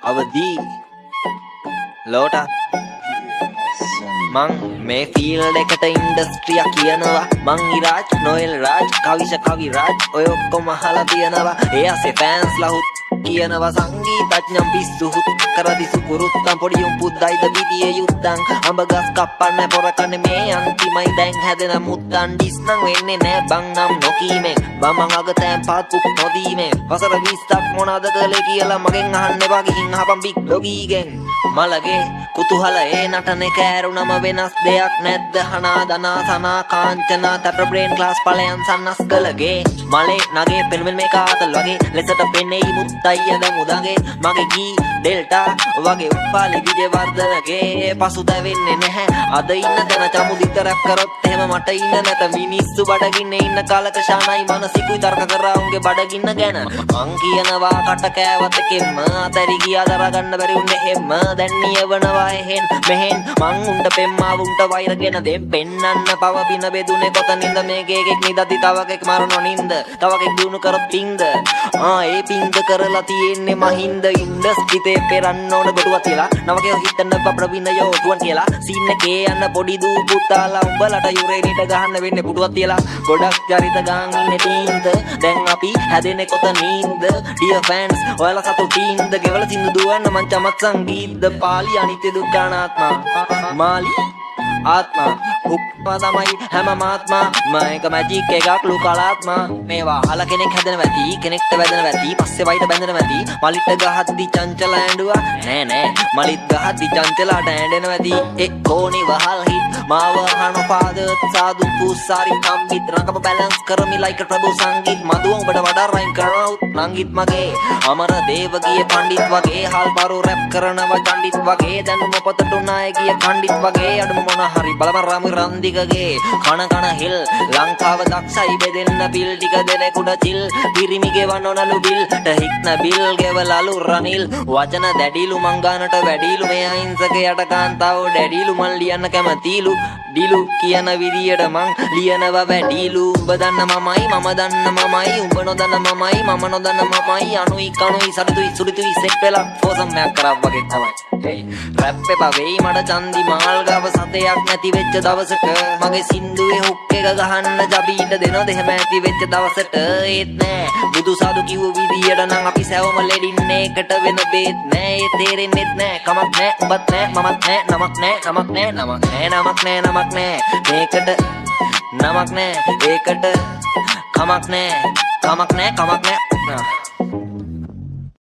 අවදි ලෝට මං මේ ෆීල්ඩ් එකට ඉන්ඩස්ට්‍රියක් කියනවා මං ඉරාජ් නොයල් රාජ් කවිෂ කවි රාජ් ඔය ඔක්කොම අහලා තියෙනවා ඒ අසේ ෆෑන්ස් ලහුත් කියනවා සංගීතඥම් පිස්සු හුත් කරදිසු කුරුත්තම් පොඩි උන් පුද්දයිද පිටියේ යුත්තම් අඹ ගස් කප්පන්න පොරකන්නේ මේ අන්තිමයි දැන් හැදෙන මුත්තන් ඩිස් නම් වෙන්නේ නෑ බං නම් නොකීමෙන් බමං අගතෑන් පාත්පුක් නොදීමෙන් වසර 20ක් මොනවද කළේ කියලා මගෙන් අහන්න එපා ගිහින් අහපන් බිග් ඩොගීගෙන් මලගේ කුතුහල ඒ නටනේ කෑරුණම වෙනස් දෙයක් නැද්ද හනා දනා සනා කාංචනා තට බ්‍රේන් ක්ලාස් ඵලයන් සන්නස් කළගේ මලේ නගේ පෙන්වෙල් මේ කාතල් වගේ ලෙසට පෙනෙයි මුත්තයිය දැන් උදගේ මගේ ගී ඩෙල්ටා වගේ උපාලි විජේවර්ධනගේ පසුතැවෙන්නේ නැහැ අද ඉන්න තැන චමුදිත රැප් කරොත් එහෙම මට ඉන්න නැත මිනිස්සු බඩගින්නේ ඉන්න කාලක ශානයි මනසිකුයි තර්ක කරා උන්ගේ බඩගින්න ගැන මං කියනවා කට කෑවත් එකෙන්ම අතරි ගියා දරා ගන්න බැරි උන්නේ එහෙම දැන් නියවනවා එහෙන් මෙහෙන් මං උන්ට පෙම්මාව උන්ට වෛරගෙන දෙම් පෙන්නන්න පව බින බෙදුනේ කොතනින්ද මේකේ එකෙක් නිදති තව එකෙක් මරනෝ නින්ද තව එකෙක් දුණු කරොත් පින්ද ඒ පින්ද කරලා තියෙන්නේ මහින්ද ඉන්ඩස්ට්‍රිතේ පෙරන්න ඕන ගොඩුවක් කියලා නවකේ හිතන්න ප්‍රවින්දයෝ ටුවන් කියලා සීන් එකේ යන්න පොඩි දූ පුතාලා උඹලට යුරේනිට ගහන්න වෙන්නේ පුටුවක් තියලා ගොඩක් චරිත ගාන් ඉන්නේ ටීම්ද දැන් අපි හැදෙන්නේ කොතනින්ද ඩියර් ෆෑන්ස් ඔයාලා සතු ටීම්ද ගෙවල සින්දු දුවන්න මං චමත් සංගීත පාලි අනිත්‍ය දුක්ඛ අනාත්මා මාලි ආත්මා උප්පා තමයි හැම මාත්මා මයික මැජික් එකක් ලුකලාත්මා මේවා අහලා කෙනෙක් හැදෙන වැටි කෙනෙක්ට වැදෙන වැටි පස්සේ වයිට බැඳෙන වැටි මලිට ගහද්දි චංචල ඇඬුවා නෑ මලිත් ගහද්දි චංචලට ඇඬෙන වැටි එක්කෝනි වහල් හිට මාව අහන පාදත් සාදු පුසාරි කම්බිත් රංගම බැලන්ස් කරමි ලයික ප්‍රභු සංගීත් මදුව උඹට වඩා රයින් කරනවුත් නංගිත් මගේ අමර දේවගිය පණ්ඩිත් වගේ හල්පරු රැප් කරනවා චණ්ඩිත් වගේ දැනුම පොතට උනාය ගිය කණ්ඩිත් වගේ අඩුම මොන හරි බලම රාමු රන්දිකගේ කන හිල් ලංකාව දක්ෂයි බෙදෙන්න පිල් ටික දෙනෙකුට චිල් පිරිමිගේ වන්නොනලු බිල් ටහික්න බිල් ගෙවලලු රනිල් වචන දැඩිලු මංගානට වැඩිලු මේ අහිංසක යට කාන්තාව දැඩිලු මන් ලියන්න කැමතිලු ඩිලු කියන විදියට මං ලියනවා වැඩිලු උඹ දන්න මමයි මම දන්න මමයි උඹ නොදන්න මමයි මම නොදන්න මමයි අනුයි කනුයි සරතුයි සුරිතුයි සෙට් වෙලා ෆෝසම් මෑක් කරා වගේ තමයි රැප් එපා වෙයි මට චන්දි මාල් ගාව සතයක් නැති වෙච්ච දවසක මගේ සින්දුවේ හුක් එක ගහන්න ජබීට දෙනොත් එහෙම ඇති වෙච්ච දවසට ඒත් නෑ බුදු සාදු කිව්ව විදියට නම් අපි සෑවම ලෙඩින්නේ එකට වෙන බේත් නෑ ඒ තේරෙන්නෙත් නෑ කමක් නෑ උඹත් නෑ මමත් නෑ නමක් නෑ නමක් නෑ නමක් නෑ නමක් නෑ නමක් නෑ මේකට නමක් නෑ ඒකට කමක් නෑ කමක් නෑ කමක් නෑ